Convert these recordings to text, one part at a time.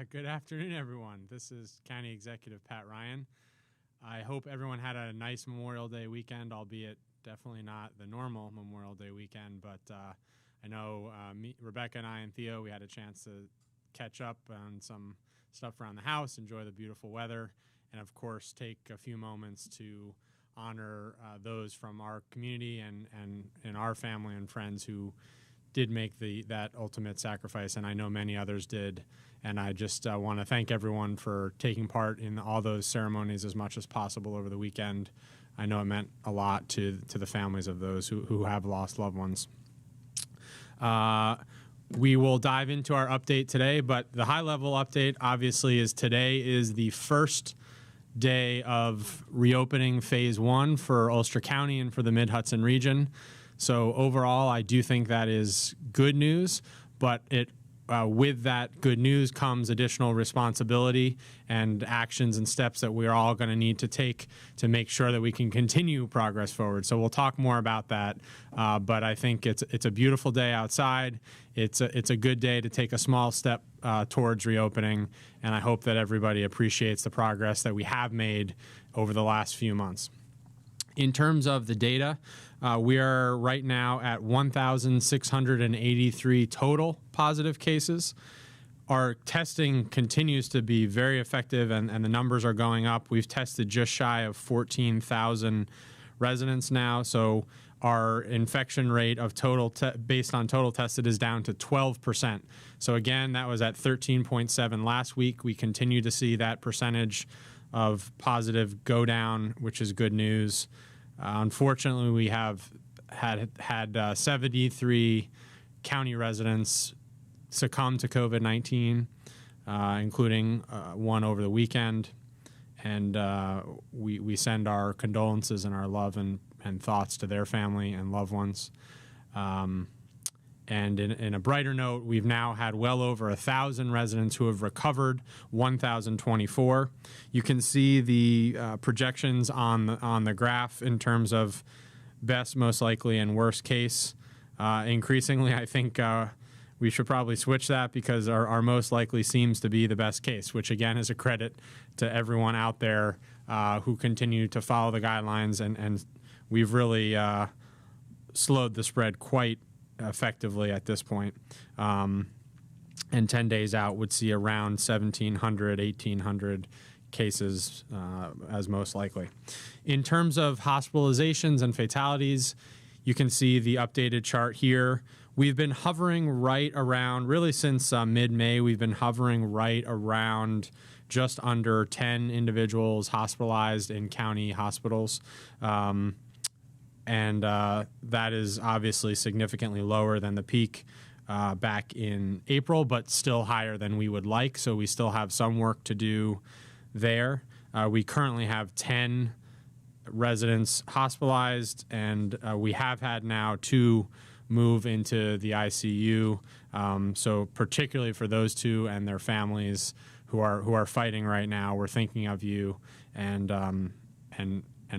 Good afternoon, everyone. This is County Executive Pat Ryan. I hope everyone had a nice Memorial Day weekend, albeit definitely not the normal Memorial Day weekend. But I know Rebecca and I and Theo, we had a chance to catch up on some stuff around the house, enjoy the beautiful weather, and of course take a few moments to honor those from our community and our family and friends who did make that ultimate sacrifice, and I know many others did. And I just want to thank everyone for taking part in all those ceremonies as much as possible over the weekend. I know it meant a lot to the families of those who have lost loved ones. We will dive into our update today, but the high-level update obviously is today is the first day of reopening Phase 1 for Ulster County and for the Mid-Hudson region. So overall, I do think that is good news, but with that good news comes additional responsibility and actions and steps that we're all going to need to take to make sure that we can continue progress forward. So we'll talk more about that, but I think it's a beautiful day outside. It's a good day to take a small step towards reopening, and I hope that everybody appreciates the progress that we have made over the last few months. In terms of the data, we are right now at 1,683 total positive cases. Our testing continues to be very effective, and the numbers are going up. We've tested just shy of 14,000 residents now, so our infection rate of based on total tested is down to 12%. So again, that was at 13.7 last week. We continue to see that percentage of positive go down, which is good news. Unfortunately, we have had 73 county residents succumb to COVID-19, including one over the weekend. And we send our condolences and our love and thoughts to their family and loved ones. And in a brighter note, we've now had well over 1,000 residents who have recovered, 1,024. You can see the projections on the graph in terms of best, most likely, and worst case. Increasingly, I think we should probably switch that because our most likely seems to be the best case, which again is a credit to everyone out there who continue to follow the guidelines, and we've really slowed the spread quite effectively at this point. And 10 days out would see around 1,700, 1,800 cases as most likely. In terms of hospitalizations and fatalities, you can see the updated chart here. We've been hovering right around, really since mid-May, we've been hovering right around just under 10 individuals hospitalized in county hospitals. And that is obviously significantly lower than the peak back in April, but still higher than we would like. So we still have some work to do there. We currently have 10 residents hospitalized, and we have had now 2 move into the ICU. So particularly for those 2 and their families who are fighting right now, we're thinking of you and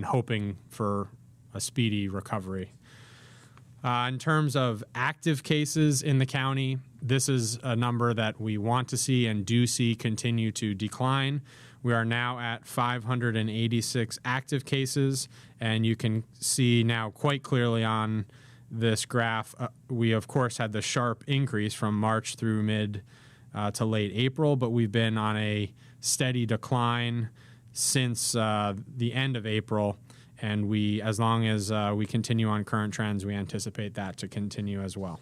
hoping for a speedy recovery. In terms of active cases in the county, this is a number that we want to see and do see continue to decline. We are now at 586 active cases, and you can see now quite clearly on this graph, we of course had the sharp increase from March through mid to late April, but we've been on a steady decline since the end of April. And as long as we continue on current trends, we anticipate that to continue as well.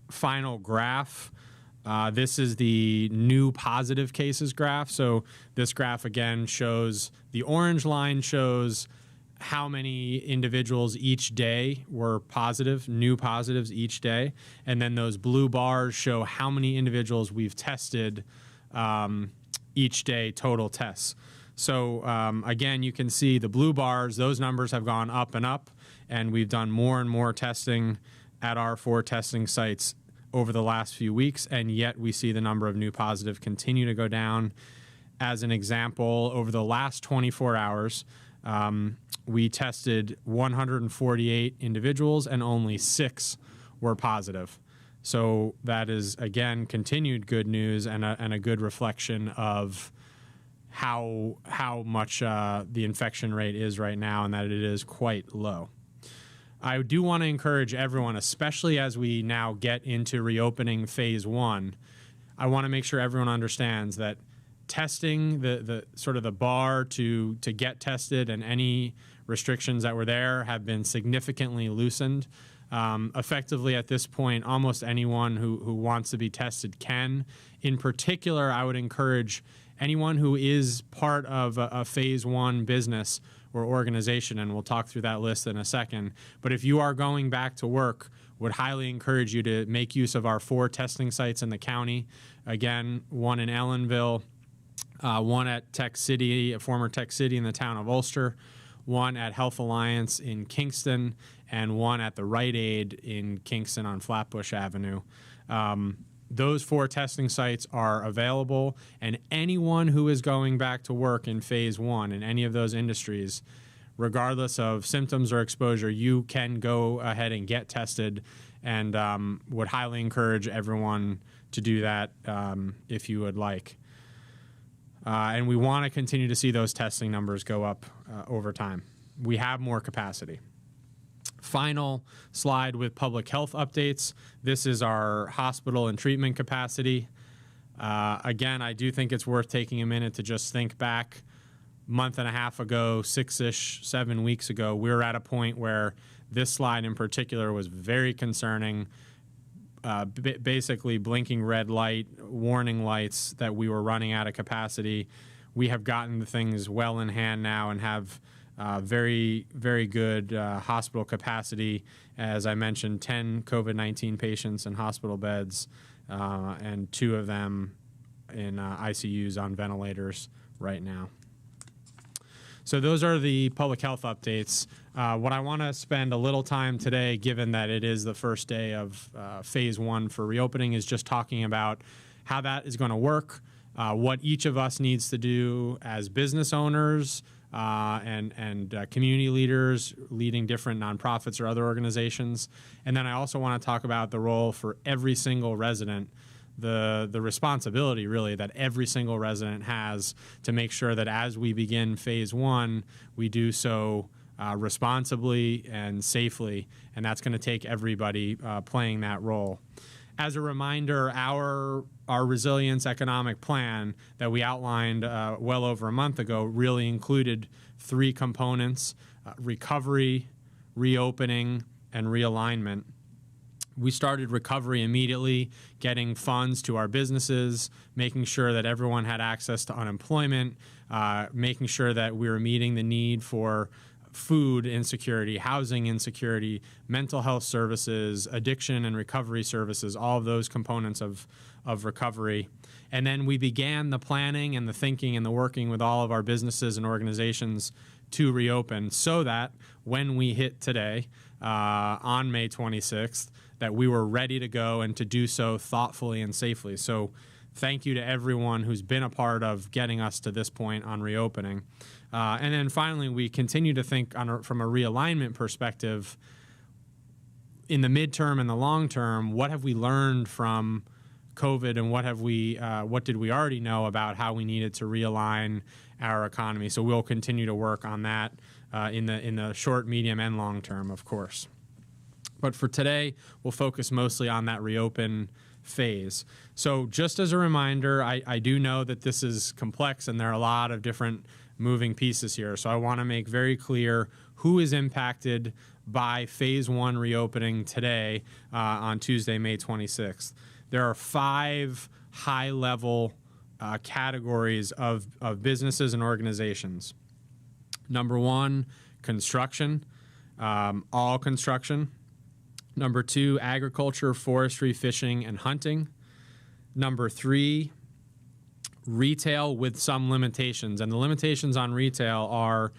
Final graph. This is the new positive cases graph. So this graph again shows the orange line shows how many individuals each day were positive, new positives each day. And then those blue bars show how many individuals we've tested each day, total tests. So again, you can see the blue bars, those numbers have gone up and up, and we've done more and more testing at our 4 testing sites over the last few weeks, and yet we see the number of new positive continue to go down. As an example, over the last 24 hours, we tested 148 individuals and only 6 were positive. So that is, again, continued good news and a good reflection of how much the infection rate is right now, and that it is quite low. I do want to encourage everyone, especially as we now get into reopening phase 1, I want to make sure everyone understands that testing, the sort of the bar to get tested, and any restrictions that were there have been significantly loosened. Effectively, at this point, almost anyone who wants to be tested can. In particular, I would encourage anyone who is part of a phase 1 business or organization, and we'll talk through that list in a second. But if you are going back to work, would highly encourage you to make use of our 4 testing sites in the county. Again, one in Ellenville, one at Tech City, a former Tech City in the town of Ulster, one at Health Alliance in Kingston, and one at the Rite Aid in Kingston on Flatbush Avenue. Those 4 testing sites are available, and anyone who is going back to work in phase 1 in any of those industries, regardless of symptoms or exposure, you can go ahead and get tested, and would highly encourage everyone to do that if you would like. And we want to continue to see those testing numbers go up over time. We have more capacity. Final slide with public health updates. This is our hospital and treatment capacity. Again, I do think it's worth taking a minute to just think back. Month and a half ago, 6-ish, 7 weeks ago, we were at a point where this slide in particular was very concerning. Basically blinking red light, warning lights that we were running out of capacity. We have gotten the things well in hand now and have very, very good hospital capacity. As I mentioned, 10 COVID-19 patients in hospital beds, and 2 of them in ICUs on ventilators right now. So those are the public health updates. What I want to spend a little time today, given that it is the first day of phase 1 for reopening, is just talking about how that is going to work, what each of us needs to do as business owners, and community leaders leading different nonprofits or other organizations. And then I also want to talk about the role for every single resident, the responsibility really that every single resident has to make sure that as we begin phase 1, we do so responsibly and safely, and that's going to take everybody playing that role. As a reminder, our resilience economic plan that we outlined well over a month ago really included 3 components: recovery, reopening, and realignment. We started recovery immediately, getting funds to our businesses, making sure that everyone had access to unemployment, making sure that we were meeting the need for food insecurity, housing insecurity, mental health services, addiction and recovery services, all of those components of recovery. And then we began the planning and the thinking and the working with all of our businesses and organizations to reopen, so that when we hit today, on May 26th, that we were ready to go and to do so thoughtfully and safely. So thank you to everyone who's been a part of getting us to this point on reopening. And then finally, we continue to think from a realignment perspective, in the midterm and the long term, what have we learned from COVID, and what did we already know about how we needed to realign our economy? So we'll continue to work on that in the short, medium, and long term, of course. But for today, we'll focus mostly on that reopen phase. So just as a reminder, I do know that this is complex and there are a lot of different moving pieces here. So I want to make very clear who is impacted by phase 1 reopening today on Tuesday, May 26th. There are 5 high-level categories of businesses and organizations. Number 1, construction, all construction. Number 2, agriculture, forestry, fishing, and hunting. Number 3, retail with some limitations. And the limitations on retail are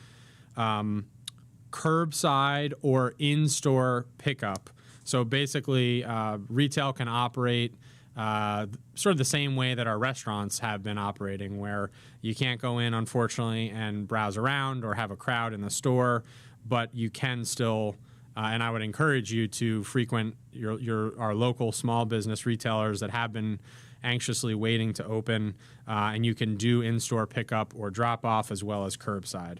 curbside or in-store pickup. So basically, retail can operate sort of the same way that our restaurants have been operating, where you can't go in, unfortunately, and browse around or have a crowd in the store, but you can still And I would encourage you to frequent our local small business retailers that have been anxiously waiting to open, and you can do in-store pickup or drop-off as well as curbside.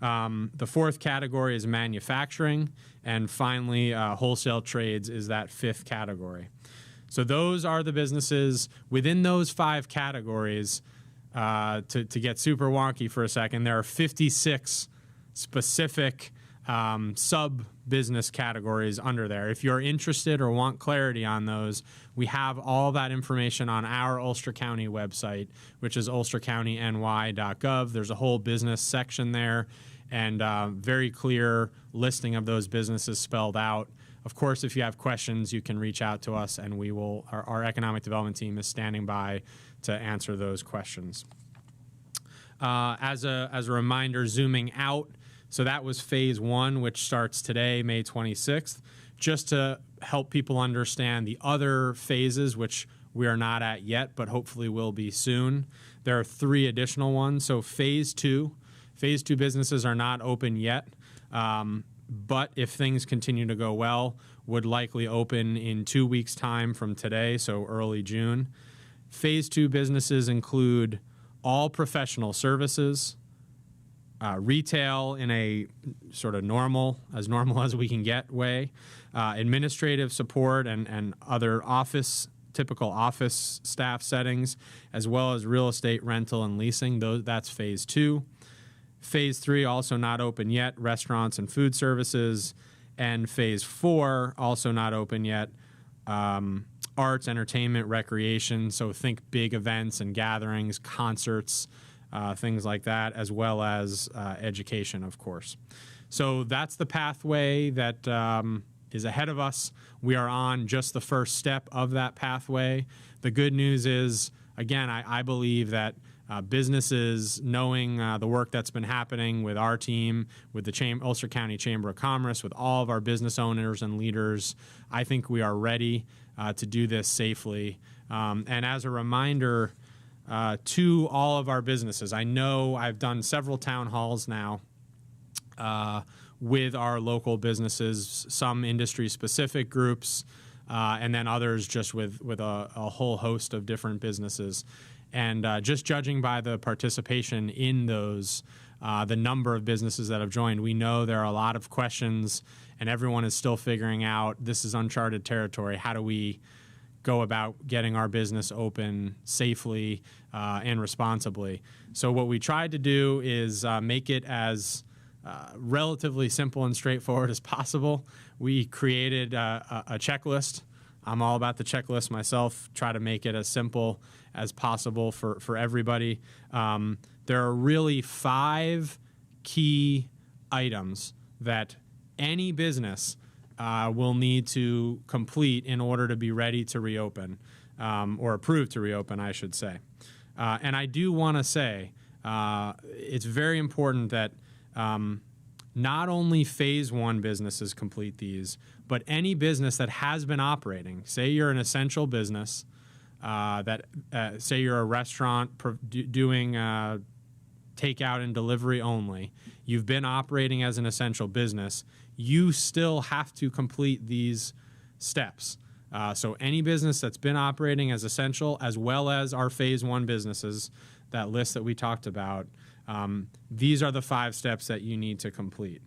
The fourth category is manufacturing, and finally, wholesale trades is that fifth category. So those are the businesses within those 5 categories. To get super wonky for a second, there are 56 specific sub-business categories under there. If you're interested or want clarity on those, we have all that information on our Ulster County website, which is ulstercountyny.gov. There's a whole business section there and very clear listing of those businesses spelled out. Of course, if you have questions, you can reach out to us, and we will. Our economic development team is standing by to answer those questions. As a reminder, zooming out, so that was phase 1, which starts today, May 26th. Just to help people understand the other phases, which we are not at yet, but hopefully will be soon. There are 3 additional ones. So phase 2 businesses are not open yet. But if things continue to go well, would likely open in 2 weeks' time from today, so early June. Phase 2 businesses include all professional services, retail in a sort of normal as we can get way, administrative support and other typical office staff settings, as well as real estate rental and leasing. That's phase 2. Phase 3, also not open yet, restaurants and food services. And phase 4, also not open yet, arts, entertainment, recreation. So think big events and gatherings, concerts, things like that, as well as education, of course. So that's the pathway that is ahead of us. We are on just the first step of that pathway. The good news is, again, I believe that businesses, knowing the work that's been happening with our team, with the Ulster County Chamber of Commerce, with all of our business owners and leaders, I think we are ready to do this safely. And as a reminder to all of our businesses, I know I've done several town halls now with our local businesses, some industry-specific groups, and then others just with a whole host of different businesses. And just judging by the participation in those, the number of businesses that have joined, we know there are a lot of questions, and everyone is still figuring out this is uncharted territory. How do we go about getting our business open safely and responsibly? So what we tried to do is make it as relatively simple and straightforward as possible. We created a checklist. I'm all about the checklist myself, try to make it as simple as possible for everybody. There are really 5 key items that any business will need to complete in order to be ready to reopen, or approved to reopen, I should say. And I do want to say it's very important that not only phase 1 businesses complete these, but any business that has been operating, say you're an essential business, say you're a restaurant doing takeout and delivery only, you've been operating as an essential business, you still have to complete these steps. So any business that's been operating as essential, as well as our phase 1 businesses, that list that we talked about, these are the 5 steps that you need to complete.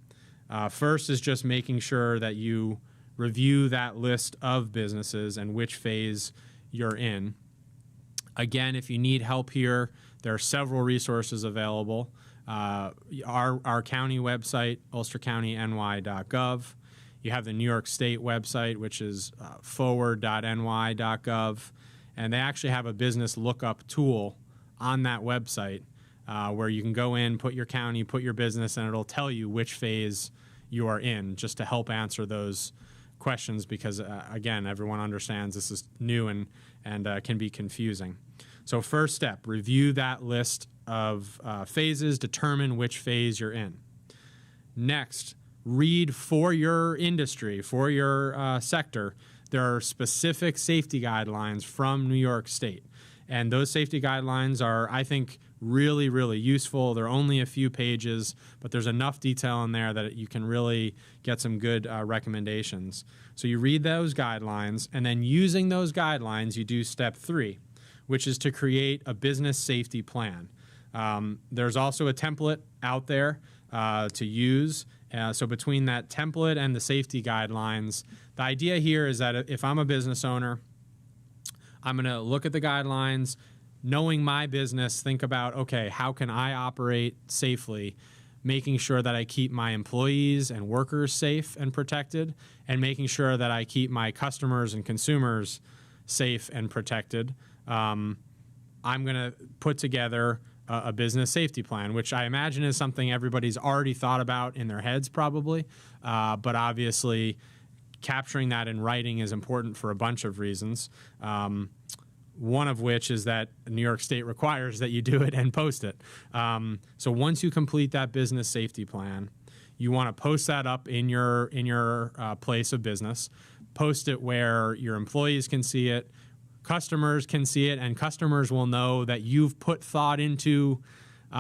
First is just making sure that you review that list of businesses and which phase you're in. Again, if you need help here, there are several resources available. Our county website, ulstercountyny.gov. You have the New York State website, which is forward.ny.gov. And they actually have a business lookup tool on that website where you can go in, put your county, put your business, and it'll tell you which phase you are in, just to help answer those questions because, again, everyone understands this is new and can be confusing. So first step, review that list of phases, determine which phase you're in. Next, read for your industry, for your sector. There are specific safety guidelines from New York State. And those safety guidelines are, I think, really, really useful. They're only a few pages, but there's enough detail in there that you can really get some good recommendations. So you read those guidelines, and then using those guidelines, you do step 3, which is to create a business safety plan. There's also a template out there to use. So between that template and the safety guidelines, the idea here is that if I'm a business owner, I'm going to look at the guidelines, knowing my business, think about, okay, how can I operate safely, making sure that I keep my employees and workers safe and protected, and making sure that I keep my customers and consumers safe and protected. I'm going to put together a business safety plan, which I imagine is something everybody's already thought about in their heads probably, but obviously capturing that in writing is important for a bunch of reasons. One of which is that New York State requires that you do it and post it. So once you complete that business safety plan, you want to post that up in your place of business. Post it where your employees can see it, customers can see it, and customers will know that you've put thought into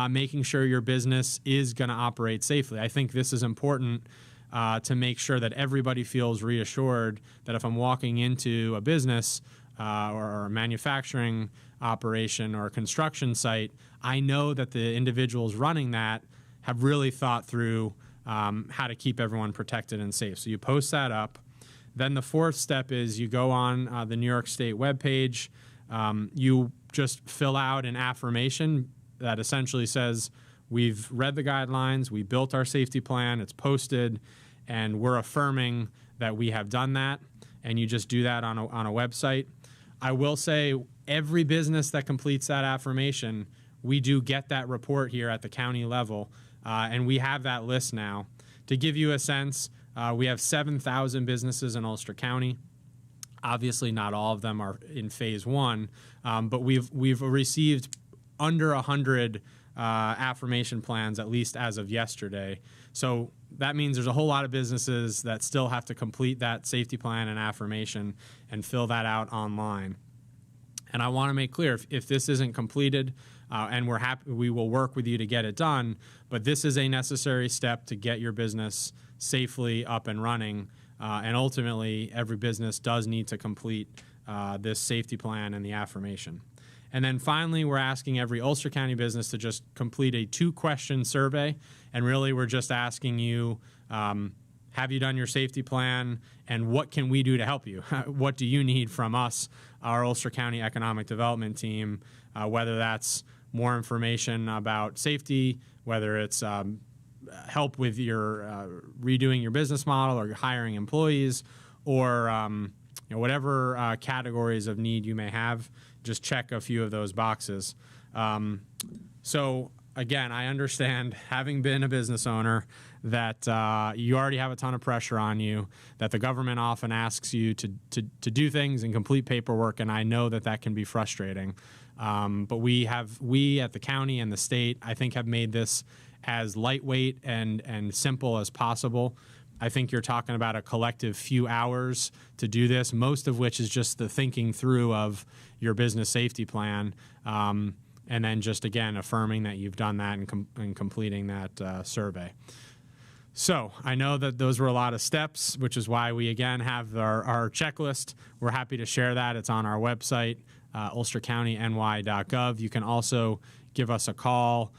making sure your business is going to operate safely. I think this is important to make sure that everybody feels reassured that if I'm walking into a business or a manufacturing operation or a construction site, I know that the individuals running that have really thought through how to keep everyone protected and safe. So you post that up. Then the 4th step is you go on the New York State webpage. You just fill out an affirmation that essentially says, we've read the guidelines, we built our safety plan, it's posted, and we're affirming that we have done that. And you just do that on a website. I will say every business that completes that affirmation, we do get that report here at the county level, and we have that list now. To give you a sense, we have 7,000 businesses in Ulster County. Obviously, not all of them are in phase 1, but we've received under 100 affirmation plans, at least as of yesterday. So that means there's a whole lot of businesses that still have to complete that safety plan and affirmation and fill that out online. And I want to make clear, if this isn't completed, and we're happy, we will work with you to get it done, but this is a necessary step to get your business safely up and running. And ultimately, every business does need to complete this safety plan and the affirmation. And then finally, we're asking every Ulster County business to just complete a 2-question survey. And really, we're just asking you, have you done your safety plan? And what can we do to help you? What do you need from us, our Ulster County Economic Development Team, whether that's more information about safety, whether it's help with your redoing your business model or hiring employees, or whatever categories of need you may have. Just check a few of those boxes. So again, I understand, having been a business owner, that you already have a ton of pressure on you, that the government often asks you to do things and complete paperwork, and I know that that can be frustrating. But we at the county and the state, I think, have made this as lightweight and simple as possible. I think you're talking about a collective few hours to do this, most of which is just the thinking through of your business safety plan, and then just, again, affirming that you've done that and completing that survey. So I know that those were a lot of steps, which is why we, again, have our checklist. We're happy to share that. It's on our website, ulstercountyny.gov. You can also give us a call.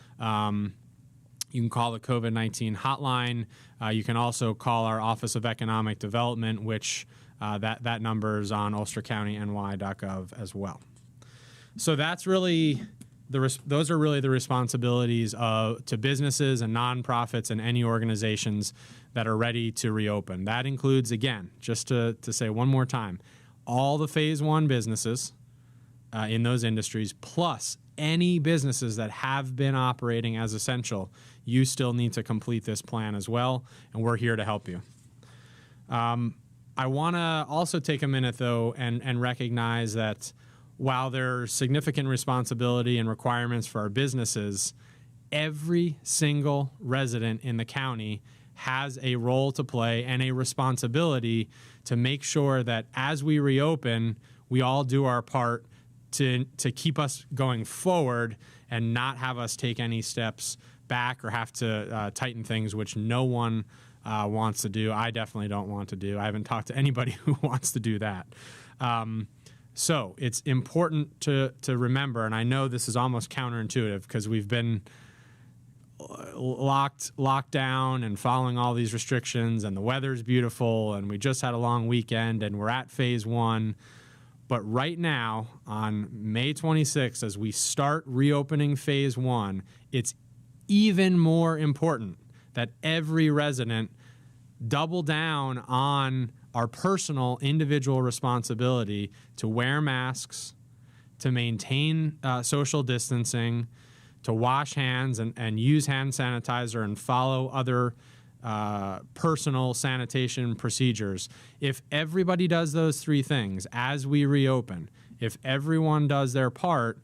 You can call the COVID-19 hotline. You can also call our Office of Economic Development, which that number is on ulstercountyny.gov as well. So that's really those are really the responsibilities to businesses and nonprofits and any organizations that are ready to reopen. That includes, again, just to say one more time, all the phase 1 businesses in those industries, plus any businesses that have been operating as essential. You still need to complete this plan as well, and we're here to help you. I want to also take a minute, though, and recognize that while there's significant responsibility and requirements for our businesses, every single resident in the county has a role to play and a responsibility to make sure that as we reopen, we all do our part to keep us going forward and not have us take any steps back or have to tighten things, which no one wants to do. I definitely don't want to do. I haven't talked to anybody who wants to do that. So it's important to remember, and I know this is almost counterintuitive because we've been locked down and following all these restrictions, and the weather's beautiful, and we just had a long weekend, and we're at phase 1. But right now, on May 26th, as we start reopening phase 1, it's even more important that every resident double down on our personal individual responsibility to wear masks, to maintain social distancing, to wash hands and use hand sanitizer and follow other personal sanitation procedures. If everybody does those 3 things as we reopen, if everyone does their part,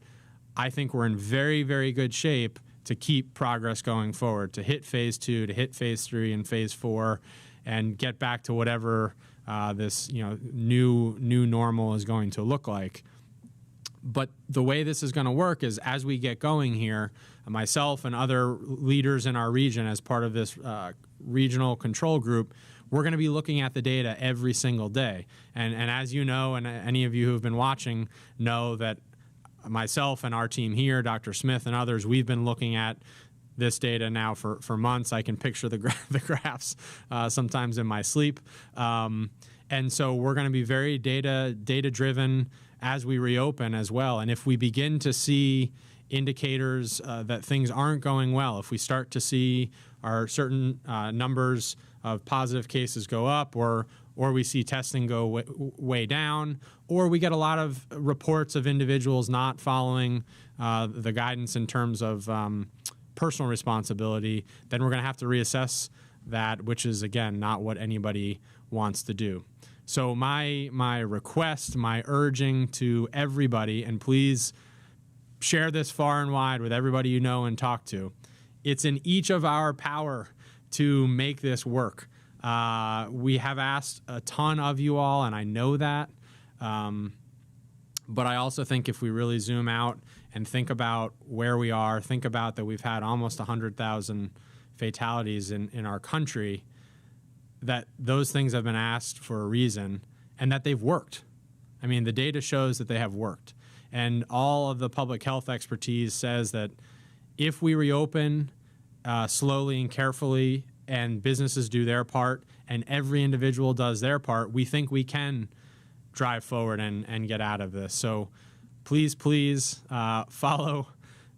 I think we're in very, very good shape to keep progress going forward, to hit phase 2, to hit phase 3 and phase 4, and get back to whatever this new normal is going to look like. But the way this is going to work is, as we get going here, myself and other leaders in our region as part of this regional control group, we're going to be looking at the data every single day. And as you know, and any of you who have been watching know, that myself and our team here, Dr. Smith and others, we've been looking at this data now for months. I can picture the graphs sometimes in my sleep. And so we're going to be very data-driven as we reopen as well. And if we begin to see indicators that things aren't going well, if we start to see our certain numbers of positive cases go up, or we see testing go way down, or we get a lot of reports of individuals not following the guidance in terms of personal responsibility, then we're going to have to reassess that, which is, again, not what anybody wants to do. So my request, my urging to everybody, and please share this far and wide with everybody you know and talk to, it's in each of our power to make this work. We have asked a ton of you all, and I know that. But I also think if we really zoom out and think about where we are, think about that we've had almost 100,000 fatalities in our country, that those things have been asked for a reason, and that they've worked. I mean, the data shows that they have worked. And all of the public health expertise says that if we reopen slowly and carefully, and businesses do their part, and every individual does their part, we think we can drive forward and get out of this. So please follow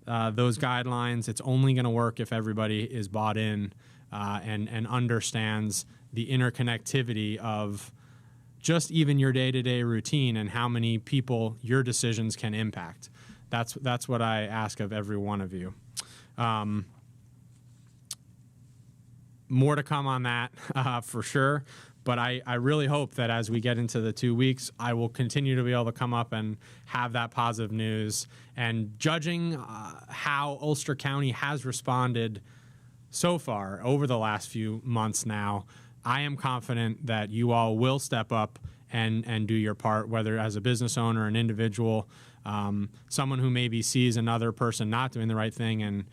those guidelines. It's only going to work if everybody is bought in and understands the interconnectivity of just even your day-to-day routine and how many people your decisions can impact. That's what I ask of every one of you. More to come on that for sure. But I really hope that as we get into the 2 weeks, I will continue to be able to come up and have that positive news. And judging how Ulster County has responded so far over the last few months now, I am confident that you all will step up and do your part, whether as a business owner, an individual, someone who maybe sees another person not doing the right thing and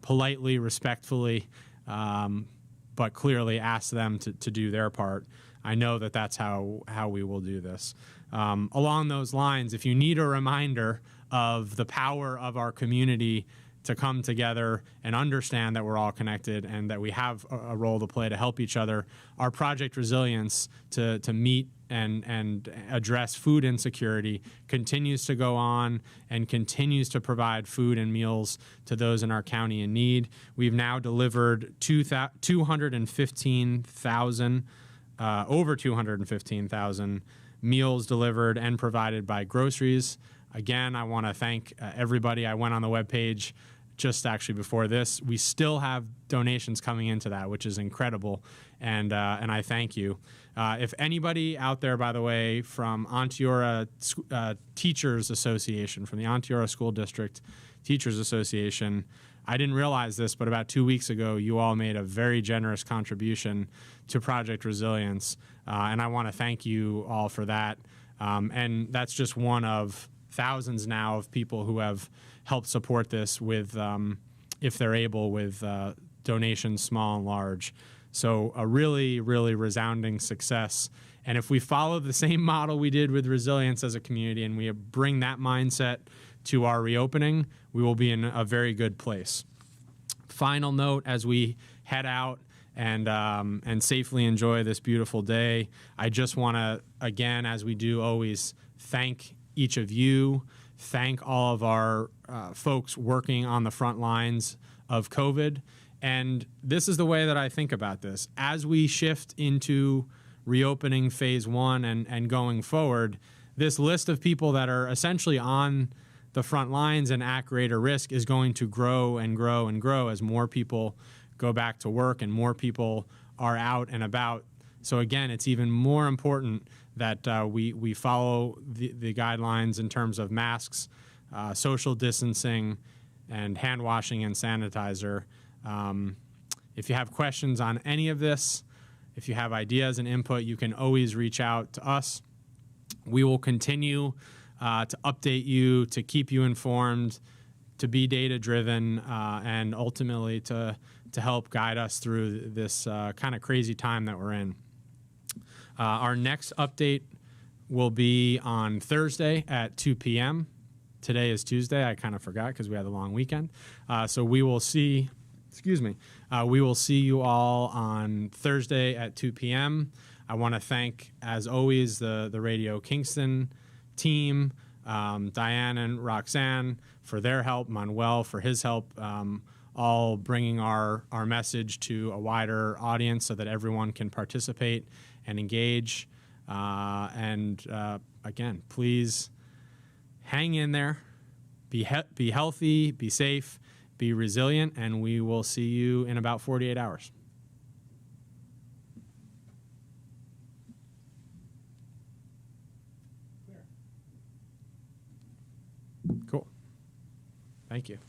politely, respectfully, but clearly ask them to do their part. I know that that's how we will do this. Along those lines, if you need a reminder of the power of our community to come together and understand that we're all connected and that we have a role to play to help each other, our Project Resilience to meet and address food insecurity continues to go on and continues to provide food and meals to those in our county in need. We've now delivered 215,000, over 215,000 meals delivered and provided by groceries. Again, I want to thank everybody. I went on the webpage just actually before this. We still have donations coming into that, which is incredible, and I thank you. If anybody out there, by the way, from Onteora Teachers Association, from the Onteora School District Teachers Association, I didn't realize this, but about 2 weeks ago, you all made a very generous contribution to Project Resilience, and I want to thank you all for that. And that's just one of thousands now of people who have help support this with, if they're able, with donations, small and large. So a really, really resounding success. And if we follow the same model we did with resilience as a community and we bring that mindset to our reopening, we will be in a very good place. Final note as we head out and safely enjoy this beautiful day, I just want to, again, as we do always, thank each of you, thank all of our folks working on the front lines of COVID. And this is the way that I think about this. As we shift into reopening phase 1 and going forward, this list of people that are essentially on the front lines and at greater risk is going to grow and grow and grow as more people go back to work and more people are out and about. So again, it's even more important that we follow the guidelines in terms of masks, social distancing, and hand washing and sanitizer. If you have questions on any of this, if you have ideas and input, you can always reach out to us. We will continue to update you, to keep you informed, to be data-driven, and ultimately to help guide us through this kind of crazy time that we're in. Our next update will be on Thursday at 2 p.m. Today is Tuesday. I kind of forgot because we had a long weekend. So we will see... we will see you all on Thursday at 2 p.m. I want to thank, as always, the Radio Kingston team, Diane and Roxanne for their help, Manuel for his help, all bringing our message to a wider audience so that everyone can participate and engage. Again, please hang in there, be healthy, be safe, be resilient, and we will see you in about 48 hours. Cool. Thank you.